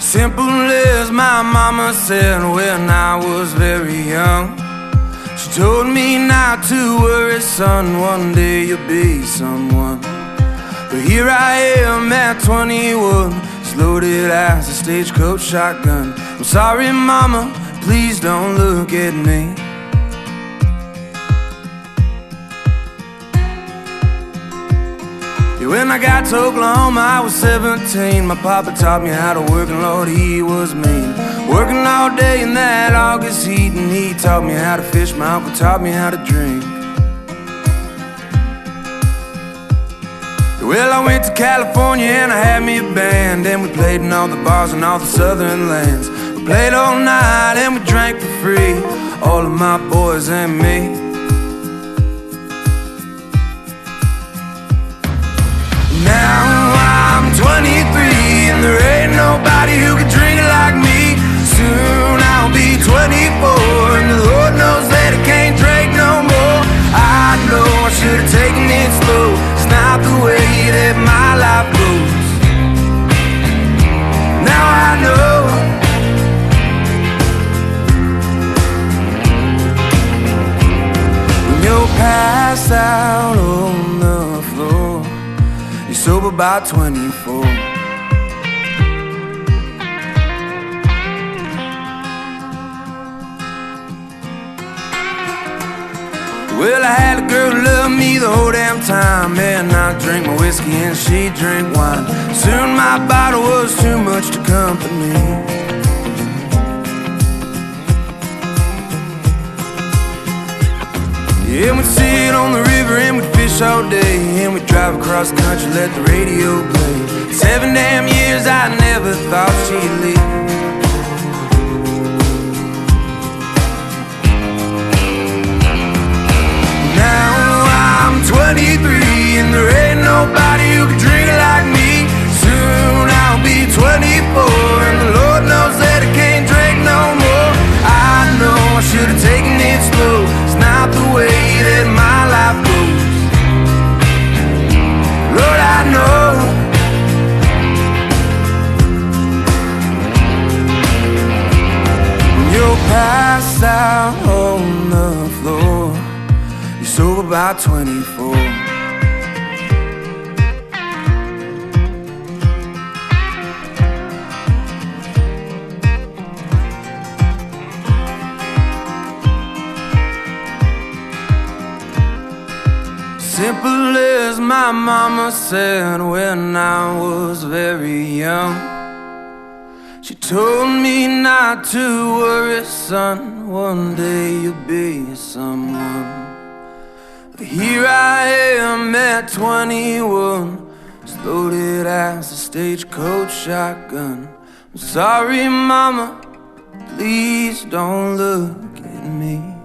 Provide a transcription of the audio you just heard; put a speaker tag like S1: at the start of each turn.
S1: Simple as my mama said when I was very young. She told me not to worry, son, one day you'll be someone. But here I am at 21, as loaded as a stagecoach shotgun. I'm sorry, mama, please don't look at me. When I got to Oklahoma, I was 17. My papa taught me how to work, and Lord, he was mean. Working all day in that August heat, and he taught me how to fish. My uncle taught me how to drink. Well, I went to California and I had me a band, and we played in all the bars in all the southern lands. We played all night and we drank for free, all of my boys and me. Now I'm 23 and there ain't nobody who can drink it like me. Soon I'll be 24 and the Lord knows that I can't drink no more. I know I should have taken it slow. It's not the way that my life goes. Now I know. When you're passed out on the floor, sober by 24. Well, I had a girl who loved me the whole damn time, man. I drank my whiskey and she drank wine. Soon my bottle was too much to comfort me. Yeah, we'd sit on the river and we'd fish all day, and we'd drive across the country, let the radio play. 7 damn years I never thought she'd leave. Now I'm 23 and there ain't nobody who can drink it like me. Soon I'll be 24 and the Lord knows that I can't drink no more. I know I should have taken it slow. It's not the way that my life goes. Lord, I know. When you're passed out on the floor, you're sober by 24. Simple as my mama said when I was very young. She told me not to worry, son, one day you'll be someone. But here I am at 21, as loaded as a stagecoach shotgun. I'm sorry, mama, please don't look at me.